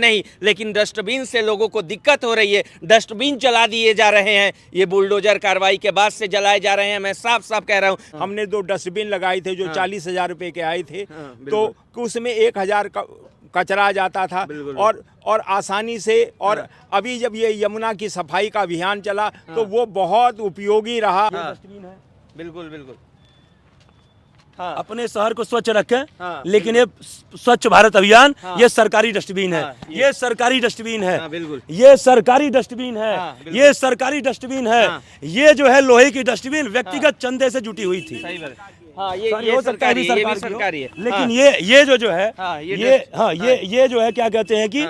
नहीं, लेकिन डस्टबिन से लोगों को दिक्कत हो रही है। डस्टबिन जला दिए जा रहे हैं, ये बुलडोजर कार्रवाई के बाद से जलाए जा रहे हैं। मैं साफ साफ कह रहा हूँ। हमने 2 डस्टबिन लगाए थे जो 40,000 रुपए के आए थे, तो उसमें 1,000 का कचरा जाता था और आसानी से। और अभी जब ये यमुना की सफाई का अभियान चला तो वो बहुत उपयोगी रहा। डस्टबिन है, बिल्कुल बिल्कुल। हाँ। अपने शहर को स्वच्छ रखें। हाँ, लेकिन ये स्वच्छ भारत अभियान, हाँ, ये सरकारी डस्टबिन है। हाँ, ये सरकारी डस्टबिन है। हाँ, बिल्कुल। ये सरकारी डस्टबिन है। हाँ, ये सरकारी डस्टबिन है। हाँ, ये जो है लोहे की डस्टबिन व्यक्तिगत चंदे से जुटी हुई थी। सही हाँ, ये सरकारी है, ये भी सरकारी है। लेकिन हाँ, ये जो है ये जो है क्या कहते हैं कि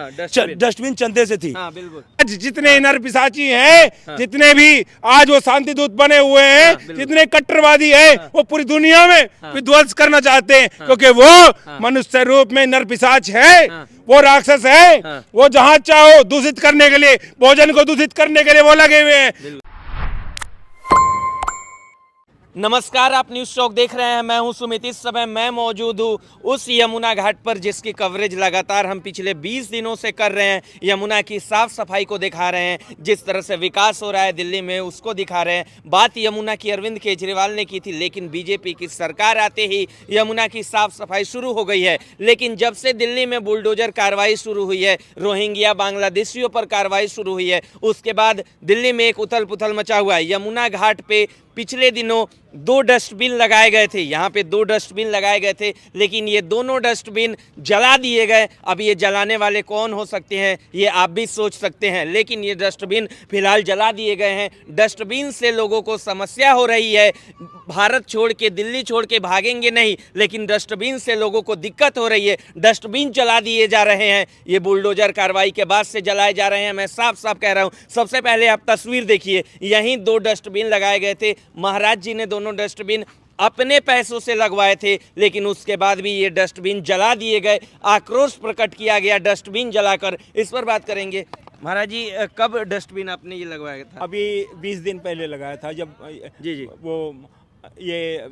डस्टबिन चंदे से थी। हाँ, बिल्कुल। जितने नर पिशाची हैं, जितने भी आज वो शांति दूत बने हुए हैं, जितने कट्टरवादी हैं, वो पूरी दुनिया में विध्वंस करना चाहते हैं, क्योंकि वो मनुष्य रूप में नर पिशाच है, वो राक्षस है। वो जहाँ चाहो दूषित करने के लिए, भोजन को दूषित करने के लिए वो लगे हुए हैं। नमस्कार, आप न्यूज़ चौक देख रहे हैं। मैं हूं सुमित। इस समय मैं मौजूद हूं उस यमुना घाट पर जिसकी कवरेज लगातार हम पिछले 20 दिनों से कर रहे हैं। यमुना की साफ सफाई को दिखा रहे हैं, जिस तरह से विकास हो रहा है दिल्ली में उसको दिखा रहे हैं। बात यमुना की अरविंद केजरीवाल ने की थी, लेकिन बीजेपी की सरकार आते ही यमुना की साफ सफाई शुरू हो गई है। लेकिन जब से दिल्ली में बुलडोजर कार्रवाई शुरू हुई है, रोहिंग्या बांग्लादेशियों पर कार्रवाई शुरू हुई है, उसके बाद दिल्ली में एक उथल पुथल मचा हुआ है। यमुना घाट पे पिछले दिनों 2 डस्टबिन लगाए गए थे, यहाँ पे 2 डस्टबिन लगाए गए थे, लेकिन ये दोनों डस्टबिन जला दिए गए। अब ये जलाने वाले कौन हो सकते हैं, ये आप भी सोच सकते हैं, लेकिन ये डस्टबिन फिलहाल जला दिए गए हैं। डस्टबिन से लोगों को समस्या हो रही है। भारत छोड़ के, दिल्ली छोड़ के भागेंगे नहीं, लेकिन डस्टबिन से लोगों को दिक्कत हो रही है। डस्टबिन जला दिए जा रहे हैं, ये बुलडोजर कार्रवाई के बाद से जलाए जा रहे हैं। मैं साफ साफ कह रहा हूँ। सबसे पहले आप तस्वीर देखिए, यहीं 2 डस्टबिन लगाए गए थे। महाराज जी ने दोनों डस्टबिन अपने पैसों से लगवाए थे, लेकिन उसके बाद भी ये डस्टबिन जला दिए गए। आक्रोश प्रकट किया गया डस्टबिन जलाकर। इस पर बात करेंगे। महाराज जी, कब डस्टबिन आपने ये लगवाया था? अभी 20 दिन पहले लगाया था, जब जी वो ये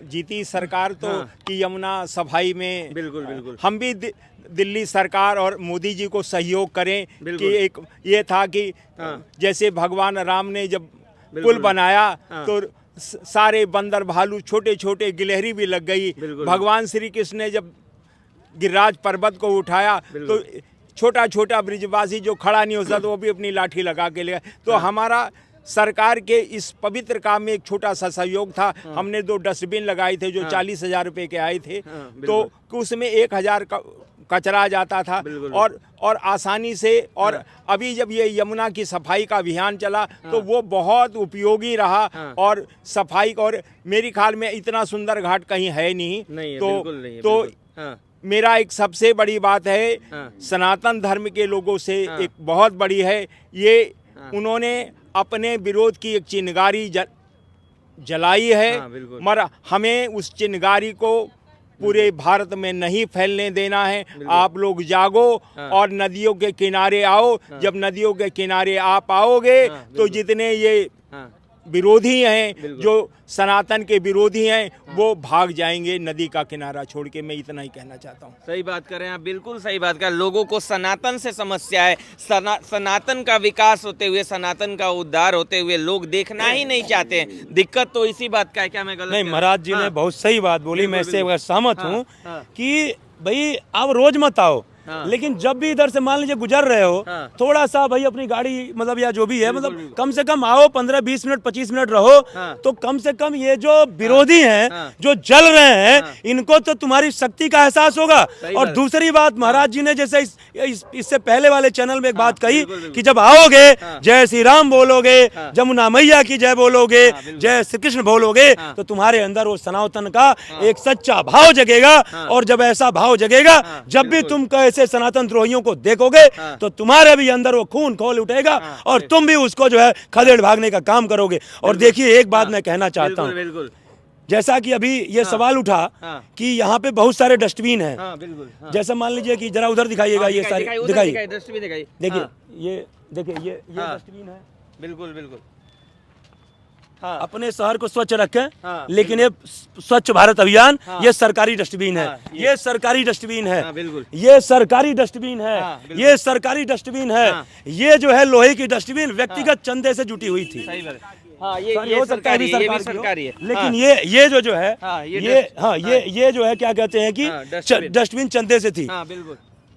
जीती सरकार तो कि यमुना सफाई में। बिल्कुल हम भी दिल्ली सरकार और मोदी जी को सहयोग करें कि एक ये था कि जैसे भगवान राम ने जब पुल बनाया तो सारे बंदर भालू छोटे छोटे गिलहरी भी लग गई। भगवान श्री कृष्ण ने जब गिरिराज पर्वत को उठाया तो छोटा छोटा ब्रिजवासी जो खड़ा नहीं हो सकता वो भी अपनी लाठी लगा के ले गया। तो हमारा सरकार के इस पवित्र काम में एक छोटा सा सहयोग था। हमने 2 डस्टबिन लगाए थे जो 40,000 रुपए के आए थे, तो उसमें 1,000 का कचरा जाता था और आसानी से। और अभी जब ये यमुना की सफाई का अभियान चला तो वो बहुत उपयोगी रहा। और सफाई और मेरे ख्याल में इतना सुंदर घाट कहीं है नहीं। तो मेरा एक सबसे बड़ी बात है, सनातन धर्म के लोगों से एक बहुत बड़ी है, ये उन्होंने अपने विरोध की एक चिंगारी जलाई है। मगर हमें उस चिंगारी को पूरे भारत में नहीं फैलने देना है। आप लोग जागो और नदियों के किनारे आओ। जब नदियों के किनारे आप आओगे तो जितने ये विरोधी हैं, जो सनातन के विरोधी हैं, वो भाग जाएंगे नदी का किनारा छोड़ के। मैं इतना ही कहना चाहता हूँ। सही बात कर रहे हैं आप, बिल्कुल सही बात कर। लोगों को सनातन से समस्या है। सनातन का विकास होते हुए, सनातन का उद्धार होते हुए लोग देखना ही नहीं चाहते हैं। दिक्कत तो इसी बात का है। क्या मैं गलत नहीं, महाराज जी ने बहुत सही बात बोली। मैं इससे सहमत हूँ कि भाई आप रोज मत आओ, लेकिन जब भी इधर से मान लीजिए गुजर रहे हो, थोड़ा सा भाई अपनी गाड़ी मतलब या जो भी है मतलब कम से कम आओ, 15-20 मिनट 25 मिनट रहो। तो कम से कम ये जो विरोधी हैं, जो जल रहे हैं, इनको तो तुम्हारी शक्ति का एहसास होगा। और दूसरी बात, महाराज जी ने जैसे इससे पहले वाले चैनल में एक बात कही कि जब आओगे जय श्री राम बोलोगे, जमुना मैया की जय बोलोगे, जय श्री कृष्ण बोलोगे, तो तुम्हारे अंदर वो सनातन का एक सच्चा भाव जगेगा। और जब ऐसा भाव जगेगा, जब भी तुम ऐसे सनातन द्रोहियों को देखोगे तो तुम्हारे भी अंदर वो खून खोल उठेगा और तुम भी उसको जो है खदेड़ भागने का काम करोगे। और देखिए, एक बात मैं कहना चाहता हूँ, जैसा कि अभी ये सवाल उठा कि यहाँ पे बहुत सारे डस्टबिन हैं। जैसा मान लीजिए कि जरा उधर दिखाइएगा, ये सारे दिखाइए, देखिए ये देखिए ये डस्टबिन है। बिल्कुल हाँ। अपने शहर को स्वच्छ रखें, हाँ, लेकिन ये स्वच्छ भारत अभियान हाँ। ये सरकारी डस्टबिन है, हाँ, ये सरकारी डस्टबिन है, हाँ, बिल्कुल। ये सरकारी डस्टबिन है, हाँ, बिल्कुल। ये सरकारी डस्टबिन है, हाँ। ये जो है लोहे की डस्टबिन व्यक्तिगत चंदे से जुटी हुई थी। सही बात है। हाँ, ये हो सकता है सरकारी है, ये भी की हो, सरकारी है। लेकिन हाँ, ये जो है हाँ, ये ये डस्ट- हाँ ये जो है क्या कहते हैं कि हाँ, डस्टबिन। डस्टबिन चंदे से थी, हाँ, बिल्कुल।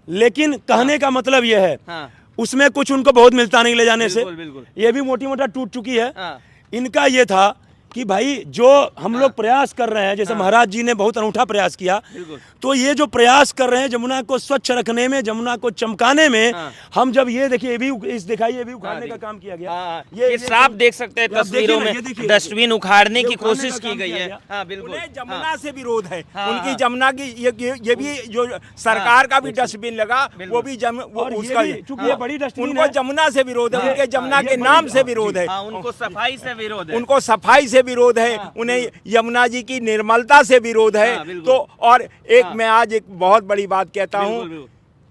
लेकिन कहने का मतलब ये है हाँ, उसमें कुछ उनको बहुत मिलता नहीं ले जाने से, बिल्कुल, बिल्कुल। ये भी मोटी मोटा टूट चुकी है। हाँ, इनका ये था कि भाई जो हम लोग प्रयास कर रहे हैं, जैसे महाराज जी ने बहुत अनूठा प्रयास किया, बिल्कुल। तो ये जो प्रयास कर रहे हैं जमुना को स्वच्छ रखने में, जमुना को चमकाने में, हाँ। हम जब ये देखिए, ये भी इस दिखाई ये भी उखाड़ने हाँ, का काम किया गया। हाँ, ये साफ देख सकते हैं ये आप देखिए तस्वीरों ना, में ये देखिए, डस्टबिन उखाड़ने ये की उखाड़ने कोशिश का की काम गई किया है। गया। हाँ, बिल्कुल। उन्हें जमुना से विरोध है, हाँ, उनकी हाँ। जमुना की ये भी जो सरकार का भी डस्टबिन लगा, वो भी वो और ये उसका भी, चूंकि ये बड़ी डस्टबिन उनको है, जमुना से विरोध है, हाँ, उनके जमुना हाँ, के ये नाम बड़ी- से विरोध है, हाँ, उनको सफाई से विरोध है। उनको सफाई से विरोध है, उन्हें यमुना जी की निर्मलता से विरोध है। हाँ, बिल्कुल। तो और एक हाँ। मैं आज एक बहुत बड़ी बात कहता बिल्कुल, हूँ, बिल्कुल।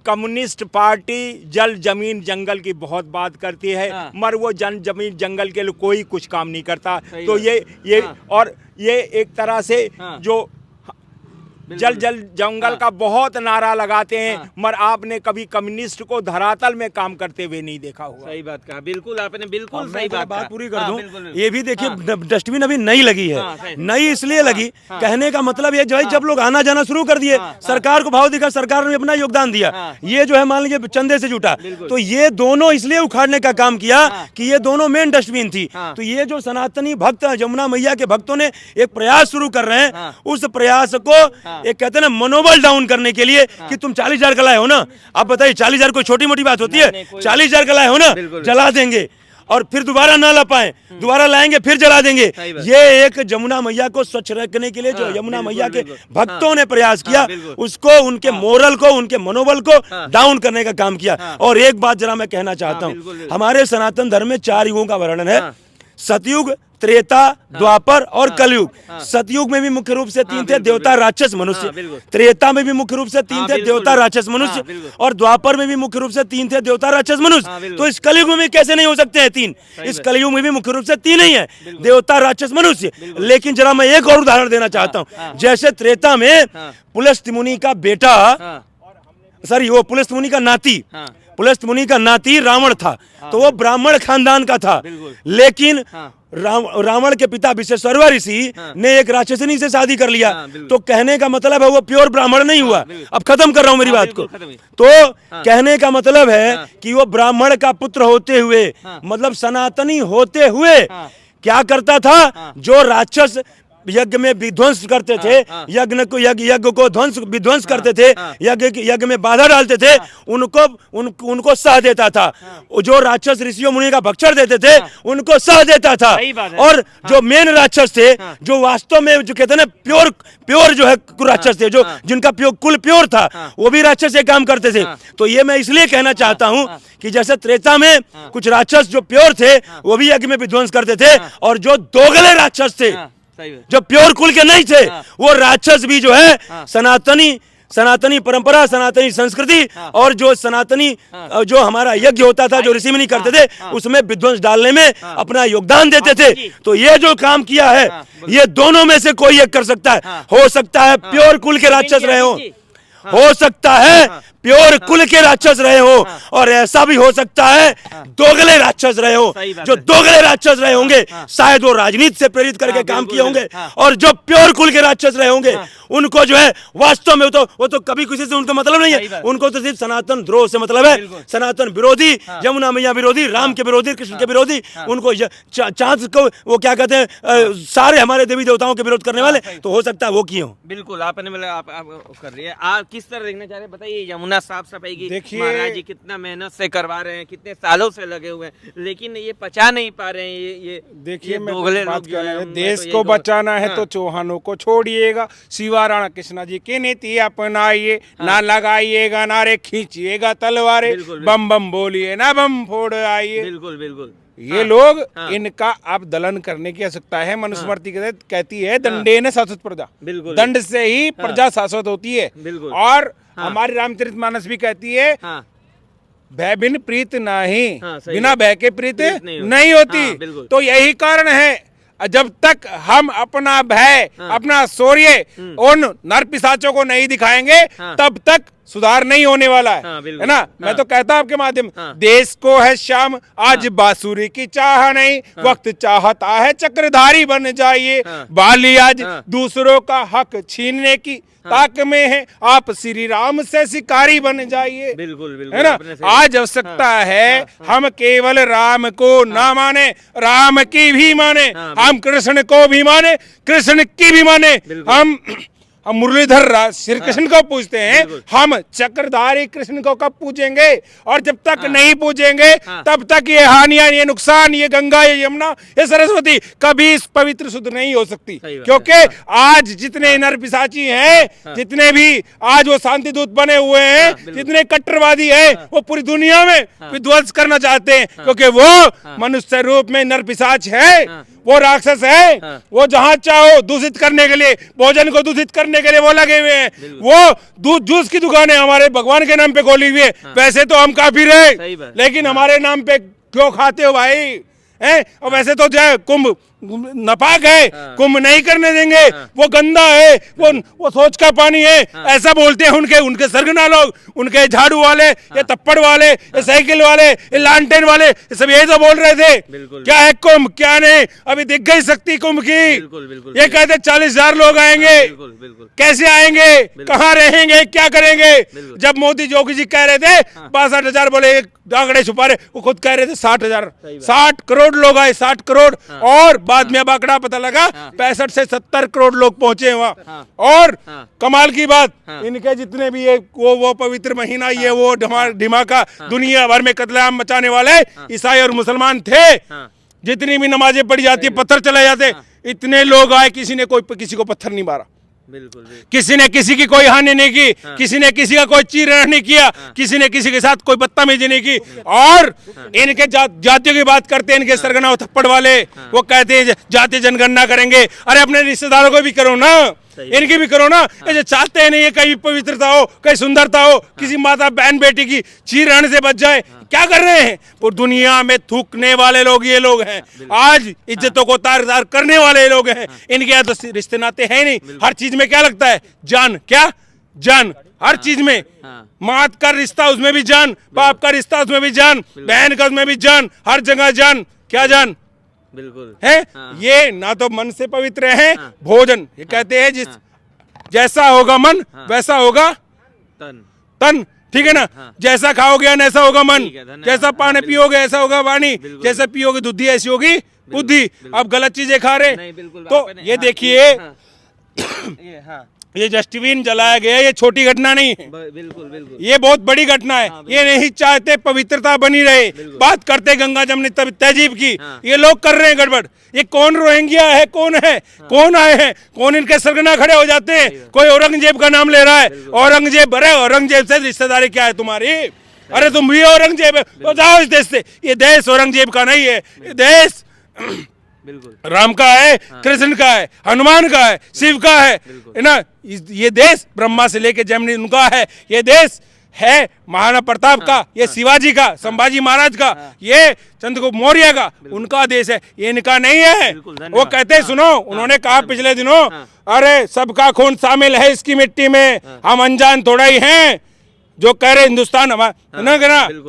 कम्युनिस्ट पार्टी जल जमीन जंगल की बहुत बात करती है, हाँ। मगर वो जमीन जंगल के लिए कोई कुछ काम नहीं करता। सही तो बात। ये हाँ। और ये एक तरह से हाँ। जो जल जंगल हाँ। का बहुत नारा लगाते हैं, हाँ। मगर आपने कभी कम्युनिस्ट को धरातल में काम करते हुए नहीं देखा हुआ। सही बात कहा, बिल्कुल आपने बिल्कुल मैं सही थोड़ा बात कहा। पूरी कर हाँ, दूं। बिल्कुल, बिल्कुल। ये भी देखिए हाँ। डस्टबिन अभी नई लगी है, हाँ, सही। नई इसलिए लगी, हाँ। कहने का मतलब ये जब लोग आना जाना शुरू कर दिए, हाँ, सरकार को भाव दिखा, सरकार ने अपना योगदान दिया, हाँ। ये जो है मान लीजिए चंदे से जुटा, बिल्कुल। तो ये दोनों इसलिए उखाड़ने का काम किया हाँ। कि ये दोनों मेन डस्टबिन थी। हाँ। तो ये जो सनातनी भक्त यमुना मैया के भक्तों ने एक प्रयास शुरू कर रहे हैं, हाँ। उस प्रयास को एक कहते हैं ना मनोबल डाउन करने के लिए कि तुम 40,000 का लाए हो ना, आप बताइए 40,000 कोई छोटी मोटी बात होती है? नहीं, कोई- 40,000 का लाए हो ना, बिल्कुल। जला देंगे और फिर दोबारा ना ला पाए, दोबारा लाएंगे फिर जला देंगे। सही बात। ये एक यमुना मैया को स्वच्छ रखने के लिए जो हाँ, यमुना बिल्कुल, मैया के बिल्कुल। भक्तों हाँ। ने प्रयास किया, हाँ, बिल्कुल। उसको उनके मोरल को, उनके मनोबल को हाँ। डाउन करने का काम किया। हाँ। और एक बात जरा मैं कहना चाहता हाँ, हूँ, बिल्कुल, बिल्कुल। हमारे सनातन धर्म में 4 युगों का वर्णन है, हाँ। सतयुग, त्रेता, द्वापर और हाँ। कलयुग। हाँ। सतयुग में भी मुख्य रूप से 3 थे, बिल्कुल, देवता, बिल्कुल। राक्षस, हाँ, मनुष्य। बिल्कुल। त्रेता में भी मुख्य रूप से 3 हाँ, थे, बिल्कुल, देवता, बिल्कुल। राक्षस, मनुष्य। हाँ, बिल्कुल। और द्वापर में भी मुख्य रूप से 3 थे, देवता, राक्षस, हाँ, मनुष्य। बिल्कुल। तो इस कलयुग में भी कैसे नहीं हो सकते हैं 3? इस बात। कलयुग में भी मुख्य रूप से 3 ही है, देवता, राक्षस, मनुष्य। लेकिन जरा मैं एक और उदाहरण देना चाहता हाँ। हूँ। जैसे त्रेता में हाँ। पुलस्त्य मुनि का बेटा, हाँ, सॉरी वो पुलस्त्य मुनि का नाती, हाँ। पुलस्त्य मुनि का नाती रावण था, तो वो ब्राह्मण खानदान का था। बिल्कुल। लेकिन हाँ। रावण के पिता विश्वेश्वर ऋषि हाँ। ने एक राक्षसनी से शादी कर लिया। हाँ, बिल्कुल। तो कहने का मतलब है वो प्योर ब्राह्मण नहीं हुआ। बिल्कुल। अब खत्म कर रहा हूं मेरी हाँ, बात को। बिल्कुल, खत्म ही। तो हाँ। कहने का मतलब है हाँ। कि वो ब्राह्मण का पुत्र होते हुए, हाँ। मतलब सनातनी होते हुए हाँ। क्या करता था? हाँ। जो राक्षस यज्ञ में विध्वंस करते थे, हाँ। यज्ञ को विध्वंस करते थे, हाँ। यज्ञ में बाधा डालते थे, उनको सह देता था। जो राक्षस ऋषियों मुनि का भक्षण देते थे, उनको सह देता था। सही बात है। और जो मेन राक्षस थे, हाँ। जो वास्तव में जो कहते हैं ना प्योर जो है राक्षस थे, जो हाँ। जिनका कुल प्योर था, हाँ। वो भी राक्षस ये काम करते थे। हाँ। तो ये मैं इसलिए कहना चाहता हूँ हाँ। कि जैसे त्रेता में कुछ राक्षस जो प्योर थे, वो भी यज्ञ में विध्वंस करते थे, हाँ। और जो दोगले राक्षस थे, हाँ, सही बात। जो प्योर कुल के नहीं थे, हाँ। वो राक्षस भी जो है हाँ। सनातनी परंपरा, सनातनी संस्कृति, हाँ। और जो सनातनी हाँ। जो हमारा यज्ञ होता था, जो ऋषि मुनि करते थे, हाँ। उसमें विध्वंस डालने में हाँ। अपना योगदान देते हाँ, थे। जी। तो ये जो काम किया है, हाँ, बोलिए। ये दोनों में से कोई एक कर सकता है। हाँ। हो सकता है प्योर कुल के राक्षस रहे हो, हो सकता है प्योर कुल के राक्षस रहे हो, और ऐसा भी हो सकता है दोगले राक्षस रहे हो। सही बात जो है। दोगले राक्षस रहे होंगे, हाँ। शायद वो राजनीति से प्रेरित करके हाँ, काम बिल्कुल, किए होंगे, हाँ। और जो प्योर कुल के राक्षस रहे होंगे, हाँ। उनको जो है वास्तव में वो तो कभी किसी से उनका मतलब नहीं सही है, बात। उनको तो सिर्फ सनातन द्रोह से मतलब है। बिल्कुल। सनातन विरोधी, हाँ। यमुना मैया विरोधी, राम के विरोधी, कृष्ण के विरोधी, उनको चांद को वो क्या कहते हैं, सारे हमारे देवी देवताओं के विरोध करने वाले, सही। तो हो सकता है वो किए हों। बिल्कुल आपने मतलब आप कर रही है। आप किस तरह देखना चाह रहे हैं, बताइए। यमुना साफ सफाई की देखिए- महाराज जी कितना मेहनत से करवा रहे हैं, कितने सालों से लगे हुए हैं, लेकिन ये पचा नहीं पा रहे हैं। ये देखिए ये मैं दोगले बात लोग जो कर रहा हैं, हूं, मैं देश तो यही को कहूँ- बचाना है हाँ। तो चौहानों को छोड़िएगा, शिवा राणा कृष्णा जी की नीति अपनाइए, ना लगाइएगा नारे, खींचिएगा तलवारें, बिल्कुल, बिल्कुल। बम बम बोलिए ना बम फोड़ आइए। बिल्कुल बिल्कुल। ये हाँ। लोग हाँ। इनका आप दलन करने की आवश्यकता है। मनुस्मृति कहती है दंडे न शासित प्रजा, बिल्कुल। दंड से ही प्रजा शासित होती है। बिल्कुल। और हाँ। हमारी रामचरितमानस भी कहती है हाँ भय बिन प्रीत नहीं, हाँ, सही बिना है। भय के प्रीत प्रीत नहीं नहीं होती। होती। हाँ, बिल्कुल। तो यही कारण है जब तक हम अपना भय अपना शौर्य उन नरपिशाचों को नहीं दिखाएंगे तब तक सुधार नहीं होने वाला है ना। मैं तो कहता हूं आपके माध्यम देश को है शाम आज बांसुरी की चाह नहीं, वक्त चाहता है चक्रधारी बन जाइए, बाली आज दूसरों का हक छीनने की ताक में है, आप श्री राम से शिकारी बन जाइए। बिल्कुल बिल्कुल है ना। आज आवश्यकता है हम केवल राम को ना माने, राम की भी माने, हम कृष्ण को भी माने, कृष्ण की भी माने। हम मुरलीधर श्री कृष्ण को पूजते हैं, हम चक्रधारी कृष्ण को कब पूजेंगे? और जब तक नहीं पूजेंगे तब तक ये हानियां, ये नुकसान, ये गंगा, ये यमुना, ये सरस्वती कभी इस पवित्र शुद्ध नहीं हो सकती। क्योंकि आज जितने नरपिशाची हैं, जितने भी आज वो शांति दूत बने हुए हैं, जितने कट्टरवादी हैं, वो पूरी दुनिया में विध्वंस करना चाहते हैं। क्योंकि वो मनुष्य रूप में नरपिशाच है, वो राक्षस है, वो जहां चाहो दूषित करने के लिए, भोजन को दूषित करने के लिए वो लगे हुए हैं। वो दूध जूस की दुकानें हमारे भगवान के नाम पे खोली हुई है। वैसे तो हम काफिर है, लेकिन हमारे नाम पे क्यों खाते हो भाई? हैं? और वैसे तो जो कुंभ नापाक है, कुंभ नहीं करने देंगे, वो गंदा है, वो सोच का पानी है, ऐसा बोलते हैं उनके सरगना लोग, उनके झाड़ू वाले, ये तप्पड़ वाले, ये साइकिल वाले, ये लालटेन वाले, ये सब यही तो बोल रहे थे। क्या है कुंभ, क्या नहीं? अभी दिख गई शक्ति कुंभ की। ये कहते 40,000 लोग आएंगे, कैसे आएंगे, कहाँ रहेंगे, क्या करेंगे? जब मोदी जोगी जी कह रहे थे 62,000, बोले आंकड़े छुपा रहे, वो खुद कह रहे थे 60,000, 60 करोड़ लोग आए, 60 करोड़। और बाद में अब आंकड़ा पता लगा 65 से 70 करोड़ लोग पहुंचे वहां। और कमाल की बात, इनके जितने भी वो पवित्र महीना, ये वो ढिमाका दुनिया भर में कत्लेआम मचाने वाले ईसाई और मुसलमान थे। जितनी भी नमाजें पढ़ी जाती है, पत्थर चले जाते, इतने लोग आए, किसी ने किसी को पत्थर नहीं मारा, किसी ने किसी की कोई हानि नहीं की, किसी ने किसी का कोई चीर नहीं किया, किसी ने किसी के साथ कोई बदतमीजी नहीं की। और इनके जातियों की बात करते हैं, इनके सरगना थप्पड़ वाले, वो कहते हैं जाति जनगणना करेंगे। अरे अपने रिश्तेदारों को भी करो ना, इनकी भी करो ना। ये चाहते हैं नहीं है कहीं पवित्रता हो, कहीं सुंदरता हो, किसी माता बहन बेटी की चीर रहने से बच जाए। क्या कर रहे हैं? और दुनिया में थूकने वाले लोग ये लोग हैं, आज इज्जतों को तार करने वाले लोग हैं। इनके यहाँ तो रिश्ते नाते हैं नहीं, हर चीज में क्या लगता है? जान। क्या जान? हर चीज में मात का रिश्ता, उसमें भी जान, बाप का रिश्ता, उसमें भी जान, बहन का, उसमें भी जान, हर जगह जान। क्या जान? बिल्कुल है। ये ना तो मन से पवित्र है, भोजन, ये कहते हैं जैसा होगा मन वैसा होगा तन। ठीक है ना। जैसा खाओगे ऐसा होगा मन, जैसा पानी पियोगे ऐसा होगा वाणी, जैसा पियोगे दूधी ऐसी होगी बुद्धि। अब गलत चीजें खा रहे तो ये देखिए, ये डस्टबिन जलाया गया, ये छोटी घटना नहीं है, बिल्कुल ये बहुत बड़ी घटना है। ये नहीं चाहते पवित्रता बनी रहे, बात करते गंगा जमनी तहजीब की, ये लोग कर रहे हैं गड़बड़। ये कौन रोहिंग्या है, कौन है, कौन आए हैं, कौन इनके सरगना खड़े हो जाते हैं? कोई औरंगजेब का नाम ले रहा है, औरंगजेब। अरे औरंगजेब से रिश्तेदारी क्या है तुम्हारी? अरे तुम भी औरंगजेब है तो जाओ इस देश से। ये देश औरंगजेब का नहीं है, ये देश राम का है, कृष्ण का है, हनुमान का है, शिव का है ना। ये देश ब्रह्मा से लेके जमनी उनका है, ये देश है महाराणा प्रताप का, ये शिवाजी का, संभाजी महाराज का, ये चंद्रगुप्त मौर्य का, उनका देश है, ये इनका नहीं है। वो कहते हैं, सुनो, उन्होंने कहा पिछले दिनों, अरे सबका खून शामिल है इसकी मिट्टी में, हम अनजान थोड़ा ही हैं जो कह रहे हिंदुस्तान हमारा।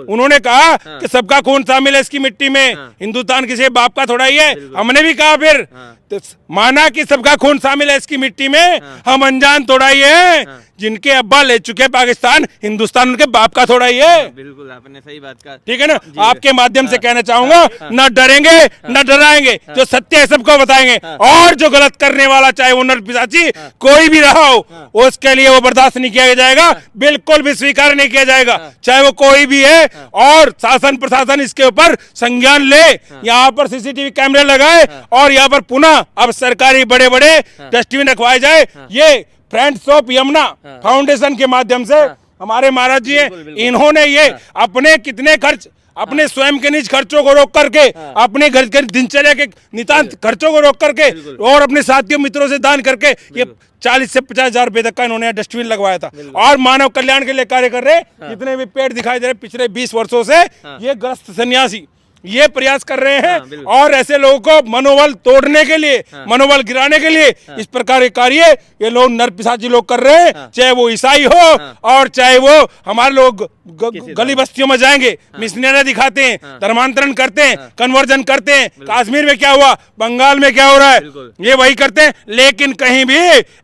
उन्होंने कहा कि सबका खून शामिल है इसकी मिट्टी में, हिंदुस्तान किसी बाप का थोड़ा ही है। हमने भी कहा फिर तो माना कि सबका खून शामिल है इसकी मिट्टी में, हम अनजान थोड़ा ही है। जिनके अब्बा ले चुके पाकिस्तान, हिंदुस्तान उनके बाप का थोड़ा ही है। बिल्कुल आपने सही बात कहा। ठीक है ना। आपके माध्यम से कहना चाहूंगा, न डरेंगे न डराएंगे, जो सत्य है सबको बताएंगे। और जो गलत करने वाला, चाहे वो नरपिशाची कोई भी रहा हो, उसके लिए वो बर्दाश्त नहीं किया जाएगा, बिल्कुल भी स्वीकार नहीं किया जाएगा, चाहे वो कोई भी है। और शासन प्रशासन इसके ऊपर संज्ञान ले, यहाँ पर सीसीटीवी कैमरे लगाए और यहाँ पर पुनः अब सरकारी बड़े बड़े डस्टबिन रखवाए जाए। ये फ्रेंड्स ऑफ यमुना फाउंडेशन के माध्यम से हमारे महाराज जी हैं, इन्होंने ये अपने कितने खर्च, अपने स्वयं के निज खर्चों को रोक करके, अपने घर के दिनचर्या के नितांत खर्चों को रोक करके और अपने साथियों मित्रों से दान करके ये 40 से 50,000 रुपए तक का इन्होंने डस्टबिन लगवाया था। और मानव कल्याण के लिए कार्य कर रहे, जितने भी पेड़ दिखाई दे रहे पिछले 20 वर्षों से, ये ग्रस्त सन्यासी ये प्रयास कर रहे हैं बिल्कुल। और ऐसे लोगों को मनोबल तोड़ने के लिए, मनोबल गिराने के लिए इस प्रकार के कार्य ये लोग नरपिशाची लोग कर रहे हैं। चाहे वो ईसाई हो और चाहे वो हमारे लोग गली बस्तियों में जाएंगे, मिशनरी दिखाते हैं, धर्मांतरण करते हैं, कन्वर्जन करते हैं। कश्मीर में क्या हुआ, बंगाल में क्या हो रहा है, ये वही करते हैं। लेकिन कहीं भी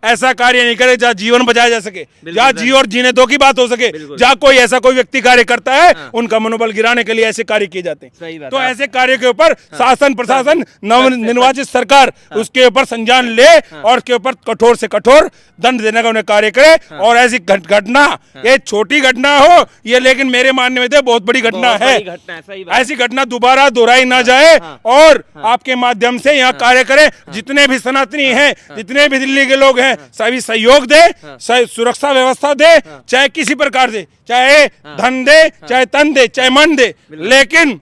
ऐसा कार्य नहीं करे जहाँ जीवन बचाया जा सके, जहाँ जी और जीने दो की बात हो सके। जहाँ कोई ऐसा कोई व्यक्ति कार्य करता है उनका मनोबल गिराने के लिए ऐसे कार्य किए जाते हैं। तो ऐसे कार्य के ऊपर शासन प्रशासन, नव निर्वाचित सरकार उसके ऊपर संज्ञान ले और उसके ऊपर कठोर से कठोर दंड देने का उन्हें कार्य करे। और ऐसी घटना, ये छोटी घटना हो ये, लेकिन मेरे मानने में तो बहुत बड़ी घटना है। ऐसी घटना दोबारा दोहराई ना जाए और आपके माध्यम से यहाँ कार्य करें। जितने भी सनातनी हैं, जितने भी दिल्ली के लोग हैं, सभी सहयोग दे, सुरक्षा व्यवस्था दे, चाहे किसी प्रकार से, चाहे धन दे, चाहे तन दे, चाहे मन दे, लेकिन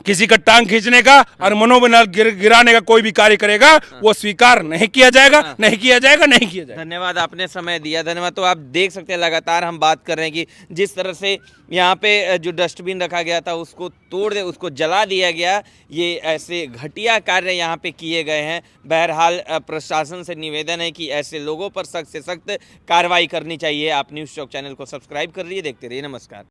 किसी का टांग खींचने का और मनोबल गिराने का कोई भी कार्य करेगा वो स्वीकार नहीं किया जाएगा, नहीं किया जाएगा, नहीं किया जाएगा। धन्यवाद, आपने समय दिया, धन्यवाद। तो आप देख सकते हैं लगातार हम बात कर रहे हैं कि जिस तरह से यहाँ पे जो डस्टबिन रखा गया था उसको तोड़ दे, उसको जला दिया गया, ये ऐसे घटिया कार्य यहाँ पे किए गए हैं। बहरहाल प्रशासन से निवेदन है कि ऐसे लोगों पर सख्त से सख्त कार्रवाई करनी चाहिए। आप न्यूज़ चौक चैनल को सब्सक्राइब कर लीजिए, देखते रहिए। नमस्कार।